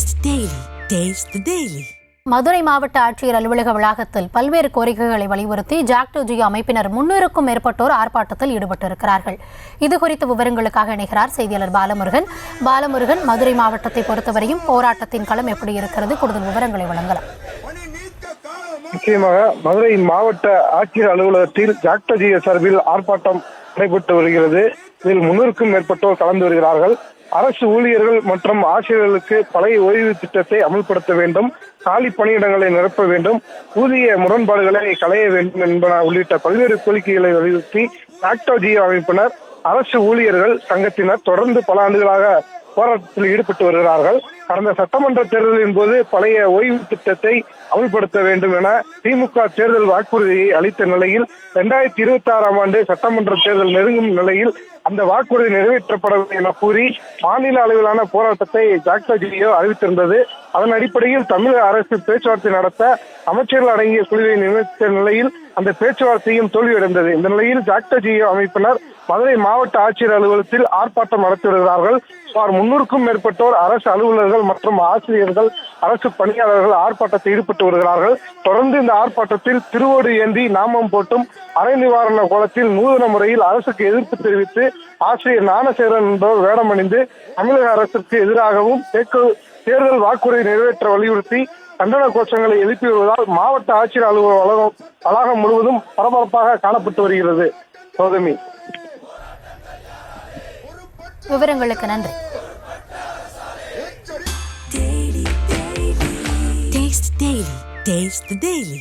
Taste the Daily. Madurai மாவட்ட ஆட்சியர் அலுவலக வளாகத்தில் பல்வேறு கோரிக்கைகளை வலியுறுத்தி ஜாக்டோ அமைப்பினர் 300க்கும் மேற்பட்டோர் ஆர்ப்பாட்டத்தில் ஈடுபட்டிருக்கிறார்கள். இதுகுறித்த விவரங்களுக்காக இணைகிறார் செய்தியாளர் பாலமுருகன். மதுரை மாவட்டத்தை பொறுத்தவரையும் போராட்டத்தின் களம் எப்படி இருக்கிறது? கூடுதல் விவரங்களை வழங்கலாம். நிச்சயமாக மதுரை மாவட்ட ஆட்சியர் அலுவலகத்தில் ஜாக்டோ சார்பில் ஆர்ப்பாட்டம் நடைபெற்று வருகிறது. இதில் 300க்கும் மேற்பட்டோர் கலந்து வருகிறார்கள். அரசு ஊழியர்கள் மற்றும் ஆசிரியர்களுக்கு பழைய ஓய்வு திட்டத்தை அமல்படுத்த வேண்டும், காலி பணியிடங்களை நிரப்ப வேண்டும், ஊதிய முரண்பாடுகளை களைய வேண்டும் என்பன உள்ளிட்ட பல்வேறு கோரிக்கைகளை வலியுறுத்தி ஜாக்டோ அமைப்பினர் அரசு ஊழியர்கள் சங்கத்தினர் தொடர்ந்து பல ஆண்டுகளாக போராட்டத்தில் ஈடுபட்டு வருகிறார்கள். கடந்த சட்டமன்ற தேர்தலின் போது பழைய ஓய்வு திட்டத்தை அமல்படுத்த வேண்டும் என திமுக தேர்தல் வாக்குறுதியை அளித்த நிலையில் 2026ஆம் ஆண்டு சட்டமன்ற தேர்தல் நெருங்கும் நிலையில் அந்த வாக்குறுதி நிறைவேற்றப்படவில்லை என கூறி மாநில அளவிலான போராட்டத்தை ஜாக்டோ அறிவித்திருந்தது. அதன் அடிப்படையில் தமிழக அரசு பேச்சுவார்த்தை நடத்த அமைச்சர்கள் அடங்கிய குழுவை நியமித்த நிலையில் அந்த பேச்சுவார்த்தையும் தோல்வியடைந்தது. இந்த நிலையில் ஜாக்டோ அமைப்பினர் மதுரை மாவட்ட ஆட்சியர் அலுவலகத்தில் ஆர்ப்பாட்டம் நடத்தி வருகிறார்கள். சுமார் 300க்கும் மேற்பட்டோர் அரசு அலுவலர்கள் மற்றும் ஆசிரியர்கள், அரசு பணியாளர்கள் ஆர்ப்பாட்டத்தில் ஈடுபட்டு வருகிறார்கள். தொடர்ந்து இந்த ஆர்ப்பாட்டத்தில் திருவோடு ஏந்தி நாமம் போட்டும் அரை நிவாரண கோலத்தில் நூதன முறையில் அரசுக்கு எதிர்ப்பு தெரிவித்து ஆசிரியர் ஞானசேகரன் என்பவர் வேடமணிந்து தமிழக அரசுக்கு எதிராகவும் தேர்தல் வாக்குறுதி நிறைவேற்ற வலியுறுத்தி கண்டன கோஷங்களை எழுப்பி வருவதால் மாவட்ட ஆட்சியர் அலுவலக வளாகம் முழுவதும் பரபரப்பாக காணப்பட்டு வருகிறது. சௌதமி, விவரங்களுக்கு நன்றி. Taste the Daily.